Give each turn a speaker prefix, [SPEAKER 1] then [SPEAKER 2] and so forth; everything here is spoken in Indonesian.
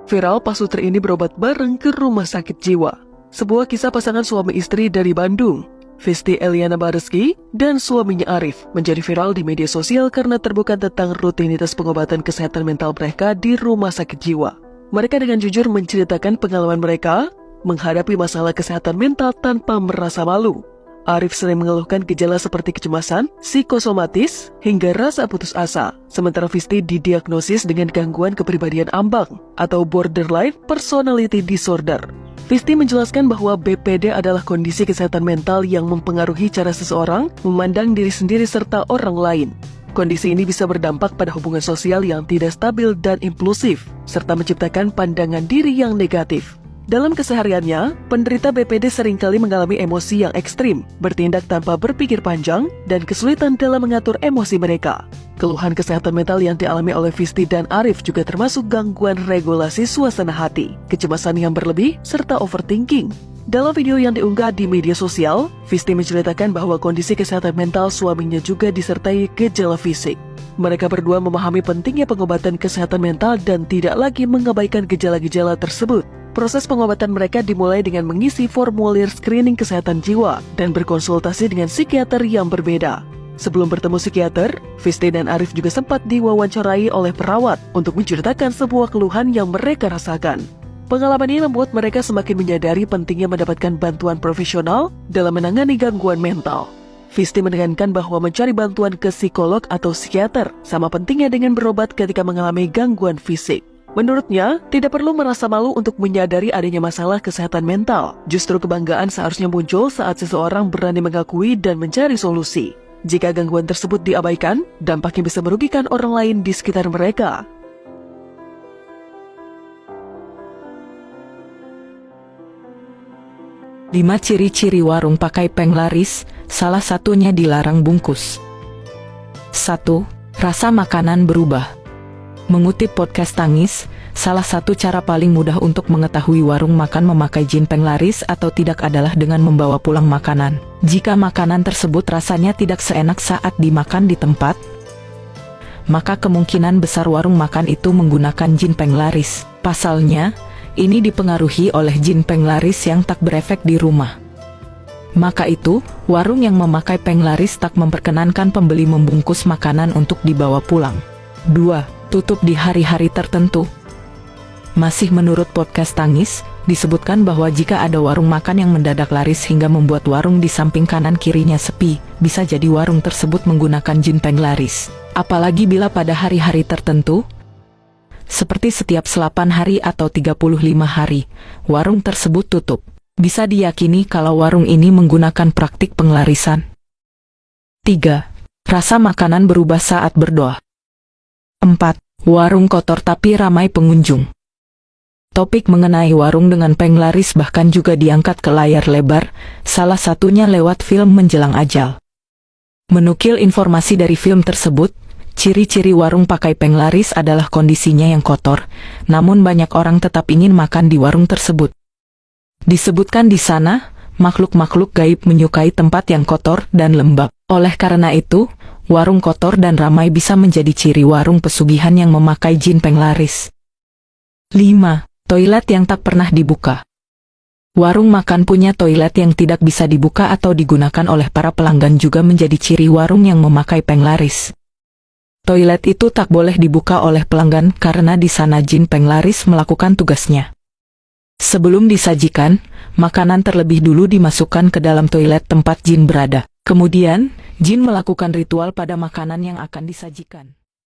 [SPEAKER 1] Viral pasutri ini berobat bareng ke rumah sakit jiwa. Sebuah kisah pasangan suami istri dari Bandung, Fisti Eliana Bareski dan suaminya Arif, menjadi viral di media sosial karena terbuka tentang rutinitas pengobatan kesehatan mental mereka di rumah sakit jiwa. Mereka dengan jujur menceritakan pengalaman mereka menghadapi masalah kesehatan mental tanpa merasa malu. Arif sering mengeluhkan gejala seperti kecemasan, psikosomatis, hingga rasa putus asa. Sementara Fisti didiagnosis dengan gangguan kepribadian ambang atau borderline personality disorder. Fisti menjelaskan bahwa BPD adalah kondisi kesehatan mental yang mempengaruhi cara seseorang memandang diri sendiri serta orang lain. Kondisi ini bisa berdampak pada hubungan sosial yang tidak stabil dan impulsif, serta menciptakan pandangan diri yang negatif. Dalam kesehariannya, penderita BPD seringkali mengalami emosi yang ekstrim, bertindak tanpa berpikir panjang, dan kesulitan dalam mengatur emosi mereka. Keluhan kesehatan mental yang dialami oleh Fisti dan Arif juga termasuk gangguan regulasi suasana hati, kecemasan yang berlebih, serta overthinking. Dalam video yang diunggah di media sosial, Fisti menceritakan bahwa kondisi kesehatan mental suaminya juga disertai gejala fisik. Mereka berdua memahami pentingnya pengobatan kesehatan mental dan tidak lagi mengabaikan gejala-gejala tersebut. Proses pengobatan mereka dimulai dengan mengisi formulir screening kesehatan jiwa dan berkonsultasi dengan psikiater yang berbeda. Sebelum bertemu psikiater, Fisti dan Arif juga sempat diwawancarai oleh perawat untuk menceritakan sebuah keluhan yang mereka rasakan. Pengalaman ini membuat mereka semakin menyadari pentingnya mendapatkan bantuan profesional dalam menangani gangguan mental. Fisti menekankan bahwa mencari bantuan ke psikolog atau psikiater sama pentingnya dengan berobat ketika mengalami gangguan fisik. Menurutnya, tidak perlu merasa malu untuk menyadari adanya masalah kesehatan mental. Justru kebanggaan seharusnya muncul saat seseorang berani mengakui dan mencari solusi. Jika gangguan tersebut diabaikan, dampaknya bisa merugikan orang lain di sekitar mereka.
[SPEAKER 2] Lima ciri-ciri warung pakai penglaris, salah satunya dilarang bungkus. 1. Rasa makanan berubah. Mengutip podcast Tangis, salah satu cara paling mudah untuk mengetahui warung makan memakai jin penglaris atau tidak adalah dengan membawa pulang makanan. Jika makanan tersebut rasanya tidak seenak saat dimakan di tempat, maka kemungkinan besar warung makan itu menggunakan jin penglaris. Pasalnya, ini dipengaruhi oleh jin penglaris yang tak berefek di rumah. Maka itu, warung yang memakai penglaris tak memperkenankan pembeli membungkus makanan untuk dibawa pulang. 2. Tutup di hari-hari tertentu. Masih menurut podcast Tangis, disebutkan bahwa jika ada warung makan yang mendadak laris hingga membuat warung di samping kanan kirinya sepi, bisa jadi warung tersebut menggunakan jin penglaris. Apalagi bila pada hari-hari tertentu, seperti setiap 8 hari atau 35 hari, warung tersebut tutup. Bisa diyakini kalau warung ini menggunakan praktik penglarisan. 3. Rasa makanan berubah saat berdoa. 4. Warung kotor tapi ramai pengunjung. Topik mengenai warung dengan penglaris bahkan juga diangkat ke layar lebar, salah satunya lewat film Menjelang Ajal. Menukil informasi dari film tersebut, ciri-ciri warung pakai penglaris adalah kondisinya yang kotor, namun banyak orang tetap ingin makan di warung tersebut. Disebutkan di sana, makhluk-makhluk gaib menyukai tempat yang kotor dan lembab. Oleh karena itu, warung kotor dan ramai bisa menjadi ciri warung pesugihan yang memakai jin penglaris. 5. Toilet yang tak pernah dibuka. Warung makan punya toilet yang tidak bisa dibuka atau digunakan oleh para pelanggan juga menjadi ciri warung yang memakai penglaris. Toilet itu tak boleh dibuka oleh pelanggan karena di sana jin penglaris melakukan tugasnya. Sebelum disajikan, makanan terlebih dulu dimasukkan ke dalam toilet tempat jin berada. Kemudian, jin melakukan ritual pada makanan yang akan disajikan.